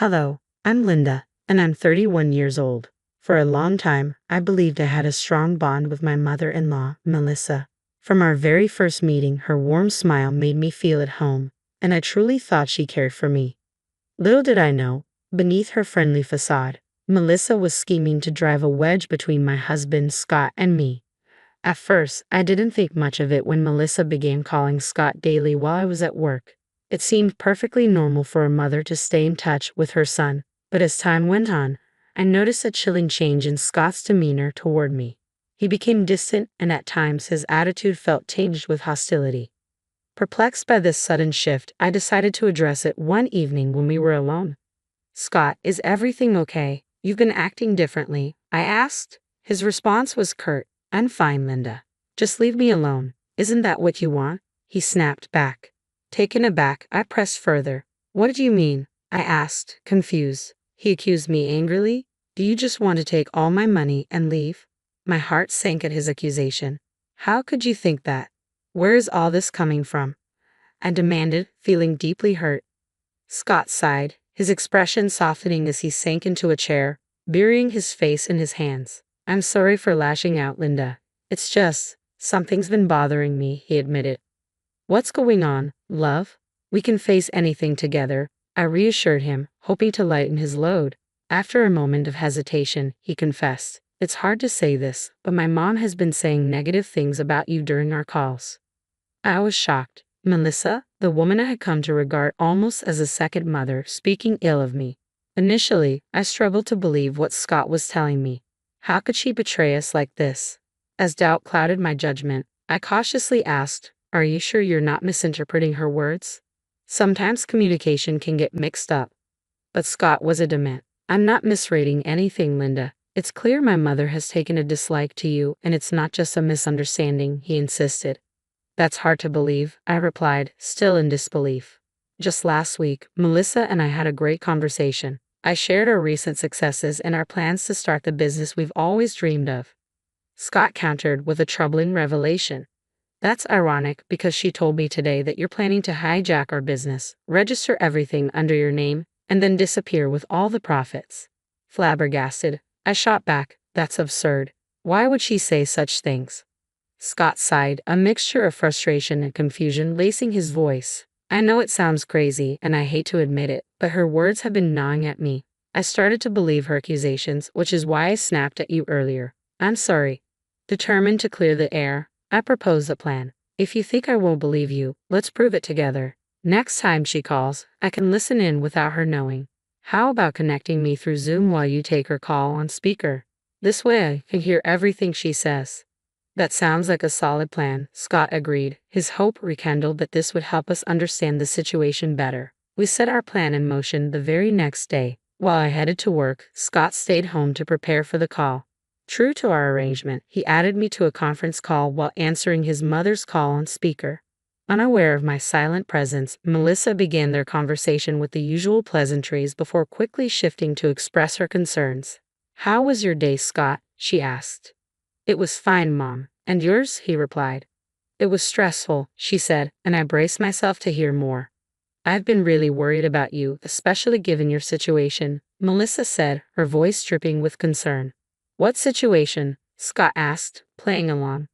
Hello, I'm Linda, and I'm 31 years old. For a long time, I believed I had a strong bond with my mother-in-law, Melissa. From our very first meeting, her warm smile made me feel at home, and I truly thought she cared for me. Little did I know, beneath her friendly facade, Melissa was scheming to drive a wedge between my husband, Scott, and me. At first, I didn't think much of it when Melissa began calling Scott daily while I was at work. It seemed perfectly normal for a mother to stay in touch with her son, but as time went on, I noticed a chilling change in Scott's demeanor toward me. He became distant, and at times his attitude felt tinged with hostility. Perplexed by this sudden shift, I decided to address it one evening when we were alone. "Scott, is everything okay? You've been acting differently," I asked. His response was curt. "I'm fine, Linda. Just leave me alone. Isn't that what you want?" He snapped back. Taken aback, I pressed further. "What do you mean?" I asked, confused. He accused me angrily. "Do you just want to take all my money and leave?" My heart sank at his accusation. "How could you think that? Where is all this coming from?" I demanded, feeling deeply hurt. Scott sighed, his expression softening as he sank into a chair, burying his face in his hands. "I'm sorry for lashing out, Linda. It's just, something's been bothering me," he admitted. "What's going on, love? We can face anything together," I reassured him, hoping to lighten his load. After a moment of hesitation, he confessed, "It's hard to say this, but my mom has been saying negative things about you during our calls." I was shocked. Melissa, the woman I had come to regard almost as a second mother, speaking ill of me. Initially, I struggled to believe what Scott was telling me. How could she betray us like this? As doubt clouded my judgment, I cautiously asked, "Are you sure you're not misinterpreting her words? Sometimes communication can get mixed up." But Scott was adamant. "I'm not misreading anything, Linda. It's clear my mother has taken a dislike to you, and it's not just a misunderstanding," he insisted. "That's hard to believe," I replied, still in disbelief. "Just last week, Melissa and I had a great conversation. I shared our recent successes and our plans to start the business we've always dreamed of." Scott countered with a troubling revelation. "That's ironic because she told me today that you're planning to hijack our business, register everything under your name, and then disappear with all the profits." Flabbergasted, I shot back, "That's absurd. Why would she say such things?" Scott sighed, a mixture of frustration and confusion lacing his voice. "I know it sounds crazy, and I hate to admit it, but her words have been gnawing at me. I started to believe her accusations, which is why I snapped at you earlier. I'm sorry." Determined to clear the air, I proposed a plan. "If you think I won't believe you, let's prove it together. Next time she calls, I can listen in without her knowing. How about connecting me through Zoom while you take her call on speaker? This way I can hear everything she says." "That sounds like a solid plan," Scott agreed, his hope rekindled that this would help us understand the situation better. We set our plan in motion the very next day. While I headed to work, Scott stayed home to prepare for the call. True to our arrangement, he added me to a conference call while answering his mother's call on speaker. Unaware of my silent presence, Melissa began their conversation with the usual pleasantries before quickly shifting to express her concerns. "How was your day, Scott?" she asked. "It was fine, Mom. And yours?" he replied. "It was stressful," she said, and I braced myself to hear more. "I've been really worried about you, especially given your situation," Melissa said, her voice dripping with concern. "What situation?" Scott asked, playing along.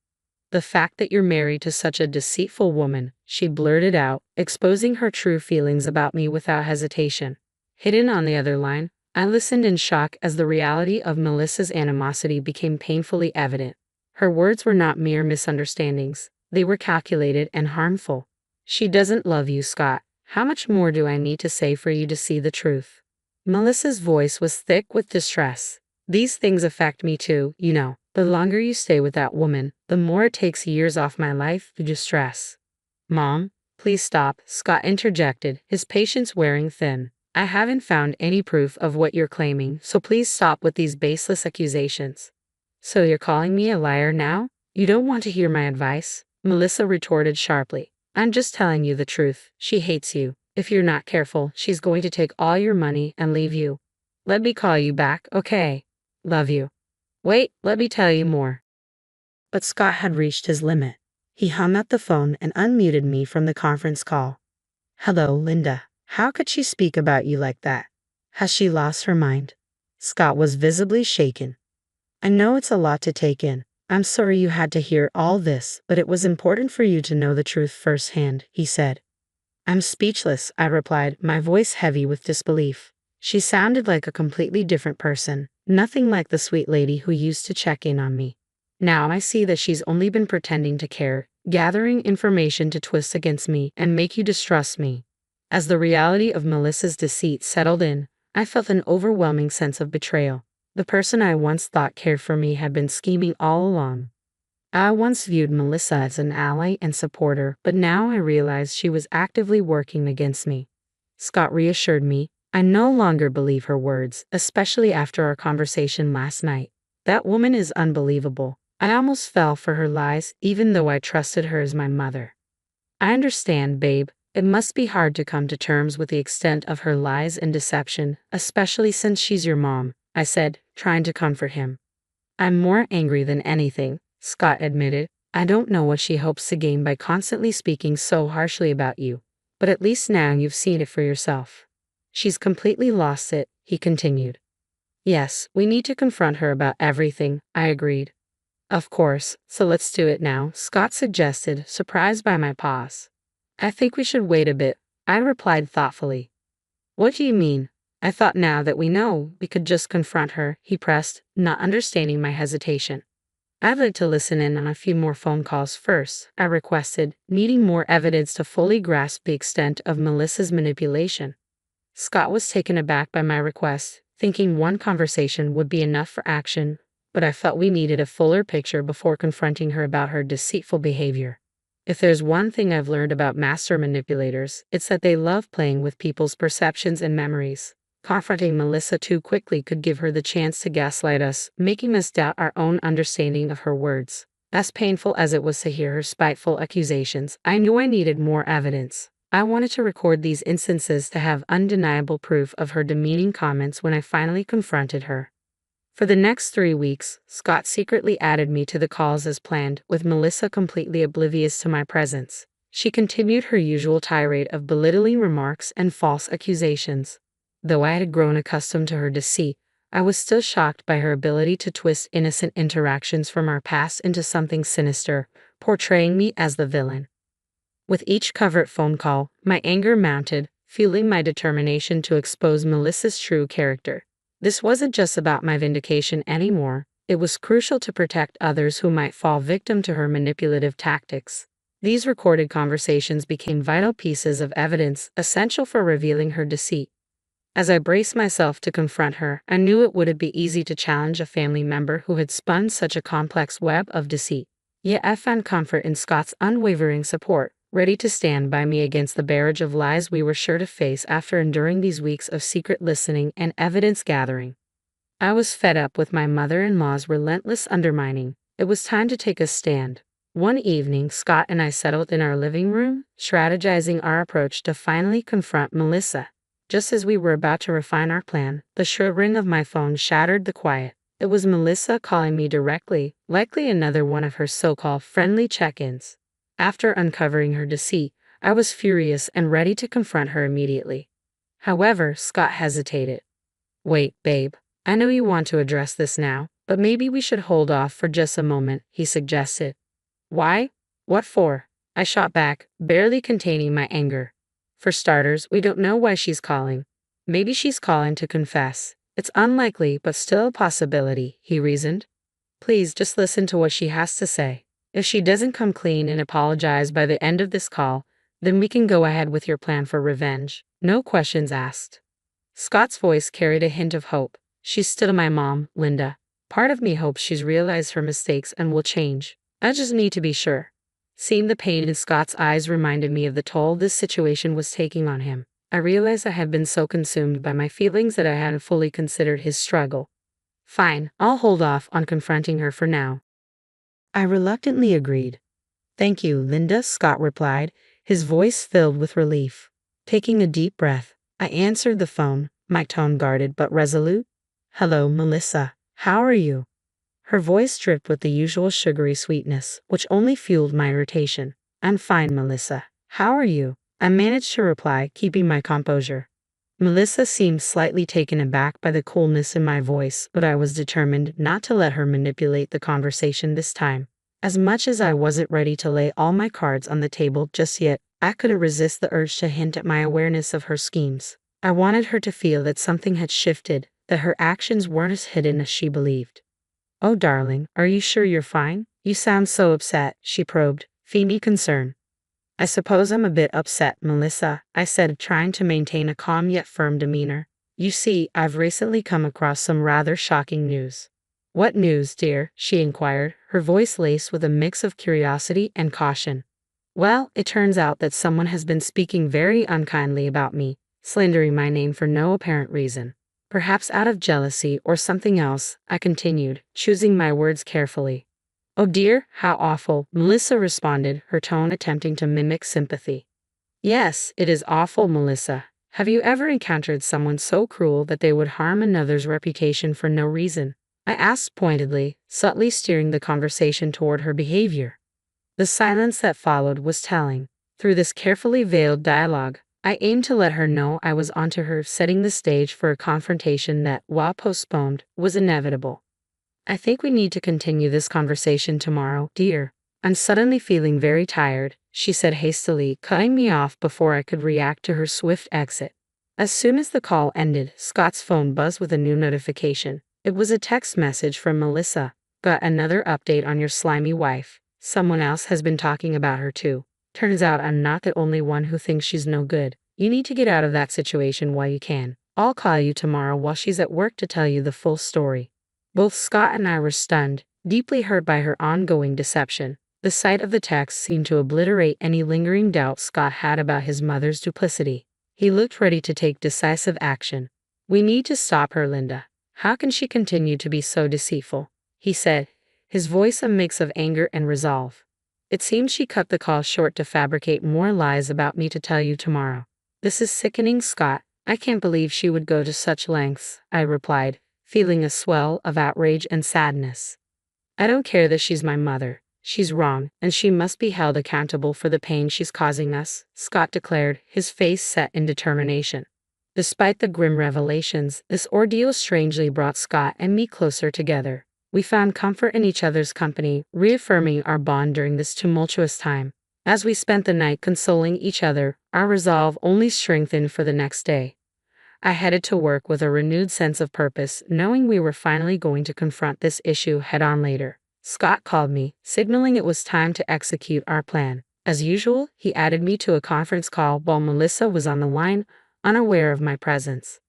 "The fact that you're married to such a deceitful woman," she blurted out, exposing her true feelings about me without hesitation. Hidden on the other line, I listened in shock as the reality of Melissa's animosity became painfully evident. Her words were not mere misunderstandings. They were calculated and harmful. "She doesn't love you, Scott. How much more do I need to say for you to see the truth?" Melissa's voice was thick with distress. "These things affect me too, you know. The longer you stay with that woman, the more it takes years off my life through distress." "Mom, please stop," Scott interjected, his patience wearing thin. "I haven't found any proof of what you're claiming, so please stop with these baseless accusations." "So you're calling me a liar now? You don't want to hear my advice?" Melissa retorted sharply. "I'm just telling you the truth. She hates you. If you're not careful, she's going to take all your money and leave you. Let me call you back, okay? Love you." "Wait, let me tell you more." But Scott had reached his limit. He hung up the phone and unmuted me from the conference call. "Hello, Linda. How could she speak about you like that? Has she lost her mind? Scott was visibly shaken. I know it's a lot to take in. I'm sorry you had to hear all this, but it was important for you to know the truth firsthand, he said. I'm speechless, I replied, my voice heavy with disbelief. She sounded like a completely different person, nothing like the sweet lady who used to check in on me. Now I see that she's only been pretending to care, gathering information to twist against me and make you distrust me. As the reality of Melissa's deceit settled in, I felt an overwhelming sense of betrayal. The person I once thought cared for me had been scheming all along. I once viewed Melissa as an ally and supporter, but now I realized she was actively working against me. Scott reassured me. I no longer believe her words, especially after our conversation last night. That woman is unbelievable. I almost fell for her lies, even though I trusted her as my mother. I understand, babe. It must be hard to come to terms with the extent of her lies and deception, especially since she's your mom, I said, trying to comfort him. I'm more angry than anything, Scott admitted. I don't know what she hopes to gain by constantly speaking so harshly about you, but at least now you've seen it for yourself. She's completely lost it, he continued. Yes, we need to confront her about everything, I agreed. Of course, so let's do it now, Scott suggested, surprised by my pause. I think we should wait a bit, I replied thoughtfully. What do you mean? I thought now that we know, we could just confront her, he pressed, not understanding my hesitation. I'd like to listen in on a few more phone calls first, I requested, needing more evidence to fully grasp the extent of Melissa's manipulation. Scott was taken aback by my request, thinking one conversation would be enough for action, but I felt we needed a fuller picture before confronting her about her deceitful behavior. If there's one thing I've learned about master manipulators, it's that they love playing with people's perceptions and memories. Confronting Melissa too quickly could give her the chance to gaslight us, making us doubt our own understanding of her words. As painful as it was to hear her spiteful accusations, I knew I needed more evidence. I wanted to record these instances to have undeniable proof of her demeaning comments when I finally confronted her. For the next 3 weeks, Scott secretly added me to the calls as planned, with Melissa completely oblivious to my presence. She continued her usual tirade of belittling remarks and false accusations. Though I had grown accustomed to her deceit, I was still shocked by her ability to twist innocent interactions from our past into something sinister, portraying me as the villain. With each covert phone call, my anger mounted, fueling my determination to expose Melissa's true character. This wasn't just about my vindication anymore, it was crucial to protect others who might fall victim to her manipulative tactics. These recorded conversations became vital pieces of evidence, essential for revealing her deceit. As I braced myself to confront her, I knew it wouldn't be easy to challenge a family member who had spun such a complex web of deceit. Yet I found comfort in Scott's unwavering support, ready to stand by me against the barrage of lies we were sure to face after enduring these weeks of secret listening and evidence gathering. I was fed up with my mother-in-law's relentless undermining. It was time to take a stand. One evening, Scott and I settled in our living room, strategizing our approach to finally confront Melissa. Just as we were about to refine our plan, the shrill ring of my phone shattered the quiet. It was Melissa calling me directly, likely another one of her so-called friendly check-ins. After uncovering her deceit, I was furious and ready to confront her immediately. However, Scott hesitated. Wait, babe. I know you want to address this now, but maybe we should hold off for just a moment, he suggested. Why? What for? I shot back, barely containing my anger. For starters, we don't know why she's calling. Maybe she's calling to confess. It's unlikely, but still a possibility, he reasoned. Please just listen to what she has to say. If she doesn't come clean and apologize by the end of this call, then we can go ahead with your plan for revenge. No questions asked. Scott's voice carried a hint of hope. She's still my mom, Linda. Part of me hopes she's realized her mistakes and will change. I just need to be sure. Seeing the pain in Scott's eyes reminded me of the toll this situation was taking on him. I realized I had been so consumed by my feelings that I hadn't fully considered his struggle. Fine, I'll hold off on confronting her for now. I reluctantly agreed. Thank you, Linda, Scott replied, his voice filled with relief. Taking a deep breath, I answered the phone, my tone guarded but resolute. Hello, Melissa. How are you? Her voice dripped with the usual sugary sweetness, which only fueled my irritation. I'm fine, Melissa. How are you? I managed to reply, keeping my composure. Melissa seemed slightly taken aback by the coolness in my voice, but I was determined not to let her manipulate the conversation this time. As much as I wasn't ready to lay all my cards on the table just yet, I couldn't resist the urge to hint at my awareness of her schemes. I wanted her to feel that something had shifted, that her actions weren't as hidden as she believed. "Oh, darling, are you sure you're fine? You sound so upset," she probed, feigning concern. "I suppose I'm a bit upset, Melissa," I said, trying to maintain a calm yet firm demeanor. "You see, I've recently come across some rather shocking news." "What news, dear?" she inquired, her voice laced with a mix of curiosity and caution. "Well, it turns out that someone has been speaking very unkindly about me, slandering my name for no apparent reason. Perhaps out of jealousy or something else," I continued, choosing my words carefully. "Oh dear, how awful," Melissa responded, her tone attempting to mimic sympathy. "Yes, it is awful, Melissa. Have you ever encountered someone so cruel that they would harm another's reputation for no reason?" I asked pointedly, subtly steering the conversation toward her behavior. The silence that followed was telling. Through this carefully veiled dialogue, I aimed to let her know I was onto her, setting the stage for a confrontation that, while postponed, was inevitable. "I think we need to continue this conversation tomorrow, dear. I'm suddenly feeling very tired," she said hastily, cutting me off before I could react to her swift exit. As soon as the call ended, Scott's phone buzzed with a new notification. It was a text message from Melissa. "Got another update on your slimy wife. Someone else has been talking about her too. Turns out I'm not the only one who thinks she's no good. You need to get out of that situation while you can. I'll call you tomorrow while she's at work to tell you the full story." Both Scott and I were stunned, deeply hurt by her ongoing deception. The sight of the text seemed to obliterate any lingering doubt Scott had about his mother's duplicity. He looked ready to take decisive action. "We need to stop her, Linda. How can she continue to be so deceitful?" he said, his voice a mix of anger and resolve. "It seems she cut the call short to fabricate more lies about me to tell you tomorrow." "This is sickening, Scott. I can't believe she would go to such lengths," I replied, feeling a swell of outrage and sadness. "I don't care that she's my mother. She's wrong, and she must be held accountable for the pain she's causing us," Scott declared, his face set in determination. Despite the grim revelations, this ordeal strangely brought Scott and me closer together. We found comfort in each other's company, reaffirming our bond during this tumultuous time. As we spent the night consoling each other, our resolve only strengthened for the next day. I headed to work with a renewed sense of purpose, knowing we were finally going to confront this issue head-on later. Scott called me, signaling it was time to execute our plan. As usual, he added me to a conference call while Melissa was on the line, unaware of my presence.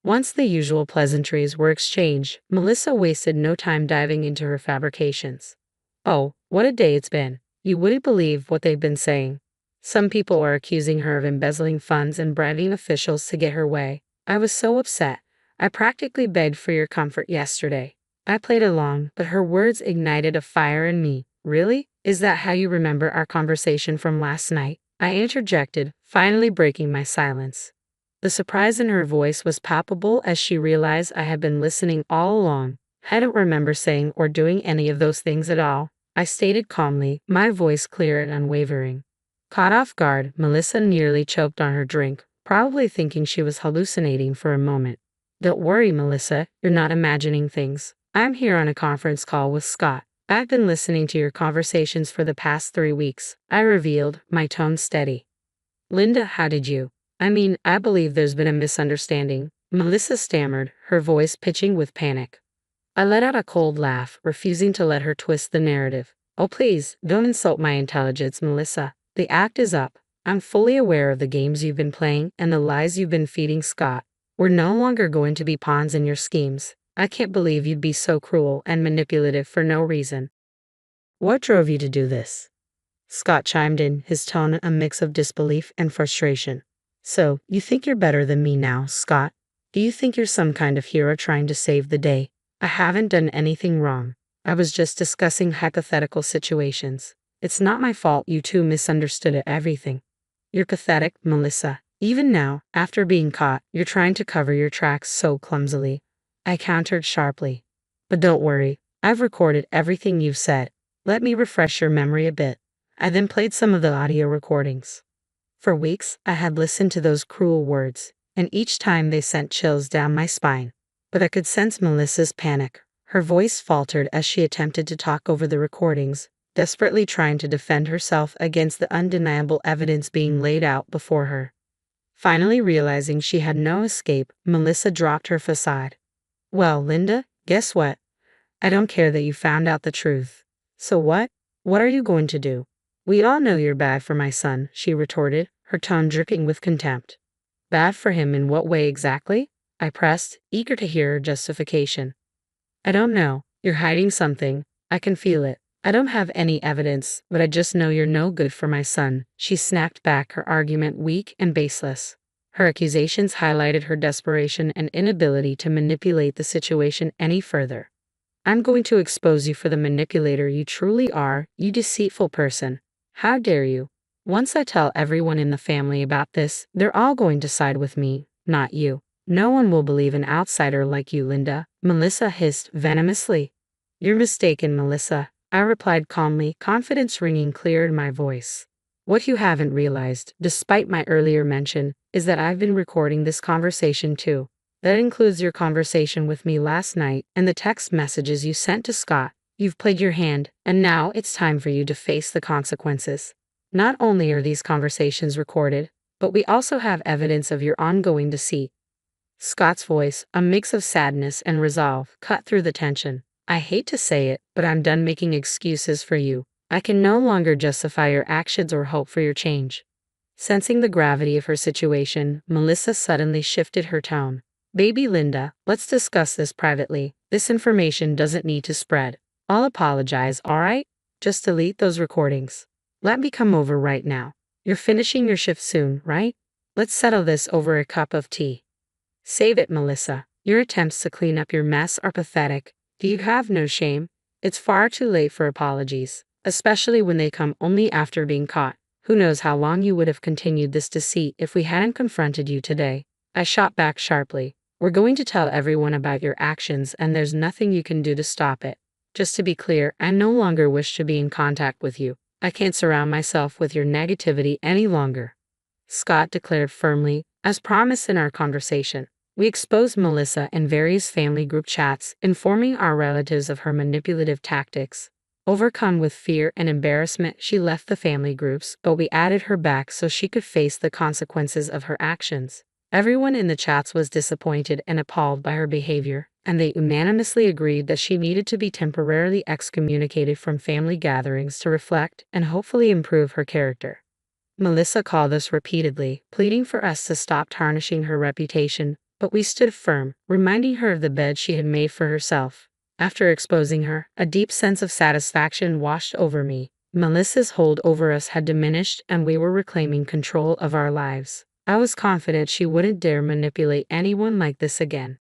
Once the usual pleasantries were exchanged, Melissa wasted no time diving into her fabrications. "Oh, what a day it's been. You wouldn't believe what they've been saying. Some people are accusing her of embezzling funds and bribing officials to get her way. I was so upset. I practically begged for your comfort yesterday." I played along, but her words ignited a fire in me. "Really? Is that how you remember our conversation from last night?" I interjected, finally breaking my silence. The surprise in her voice was palpable as she realized I had been listening all along. "I don't remember saying or doing any of those things at all," I stated calmly, my voice clear and unwavering. Caught off guard, Melissa nearly choked on her drink, probably thinking she was hallucinating for a moment. "Don't worry, Melissa, you're not imagining things. I'm here on a conference call with Scott. I've been listening to your conversations for the past 3 weeks," I revealed, my tone steady. "Linda, how did you? I believe there's been a misunderstanding," Melissa stammered, her voice pitching with panic. I let out a cold laugh, refusing to let her twist the narrative. "Oh please, don't insult my intelligence, Melissa. The act is up. I'm fully aware of the games you've been playing and the lies you've been feeding Scott. We're no longer going to be pawns in your schemes. I can't believe you'd be so cruel and manipulative for no reason." "What drove you to do this?" Scott chimed in, his tone a mix of disbelief and frustration. "So, you think you're better than me now, Scott? Do you think you're some kind of hero trying to save the day? I haven't done anything wrong. I was just discussing hypothetical situations. It's not my fault you two misunderstood everything." "You're pathetic, Melissa. Even now, after being caught, you're trying to cover your tracks so clumsily," I countered sharply. "But don't worry, I've recorded everything you've said. Let me refresh your memory a bit." I then played some of the audio recordings. For weeks, I had listened to those cruel words. and each time they sent chills down my spine. But I could sense Melissa's panic. Her voice faltered as she attempted to talk over the recordings, desperately trying to defend herself against the undeniable evidence being laid out before her. Finally realizing she had no escape, Melissa dropped her facade. "Well, Linda, guess what? I don't care that you found out the truth. So what? What are you going to do?" "We all know you're bad for my son," she retorted, her tone dripping with contempt. "Bad for him in what way exactly?" I pressed, eager to hear her justification. "I don't know. You're hiding something. I can feel it. I don't have any evidence, but I just know you're no good for my son," she snapped back, her argument weak and baseless. Her accusations highlighted her desperation and inability to manipulate the situation any further. "I'm going to expose you for the manipulator you truly are, you deceitful person. How dare you? Once I tell everyone in the family about this, they're all going to side with me, not you. No one will believe an outsider like you, Linda," Melissa hissed venomously. "You're mistaken, Melissa," I replied calmly, confidence ringing clear in my voice. "What you haven't realized, despite my earlier mention, is that I've been recording this conversation too. That includes your conversation with me last night and the text messages you sent to Scott. You've played your hand, and now it's time for you to face the consequences. Not only are these conversations recorded, but we also have evidence of your ongoing deceit." Scott's voice, a mix of sadness and resolve, cut through the tension. "I hate to say it, but I'm done making excuses for you. I can no longer justify your actions or hope for your change." Sensing the gravity of her situation, Melissa suddenly shifted her tone. "Baby Linda, let's discuss this privately. This information doesn't need to spread. I'll apologize, all right? Just delete those recordings. Let me come over right now. You're finishing your shift soon, right? Let's settle this over a cup of tea." "Save it, Melissa. Your attempts to clean up your mess are pathetic. Do you have no shame? It's far too late for apologies, especially when they come only after being caught. Who knows how long you would have continued this deceit if we hadn't confronted you today." I shot back sharply. "We're going to tell everyone about your actions, and there's nothing you can do to stop it. Just to be clear, I no longer wish to be in contact with you. I can't surround myself with your negativity any longer," Scott declared firmly, as promised in our conversation. We exposed Melissa in various family group chats, informing our relatives of her manipulative tactics. Overcome with fear and embarrassment, she left the family groups, but we added her back so she could face the consequences of her actions. Everyone in the chats was disappointed and appalled by her behavior, and they unanimously agreed that she needed to be temporarily excommunicated from family gatherings to reflect and hopefully improve her character. Melissa called us repeatedly, pleading for us to stop tarnishing her reputation, but we stood firm, reminding her of the bed she had made for herself. After exposing her, a deep sense of satisfaction washed over me. Melissa's hold over us had diminished, and we were reclaiming control of our lives. I was confident she wouldn't dare manipulate anyone like this again.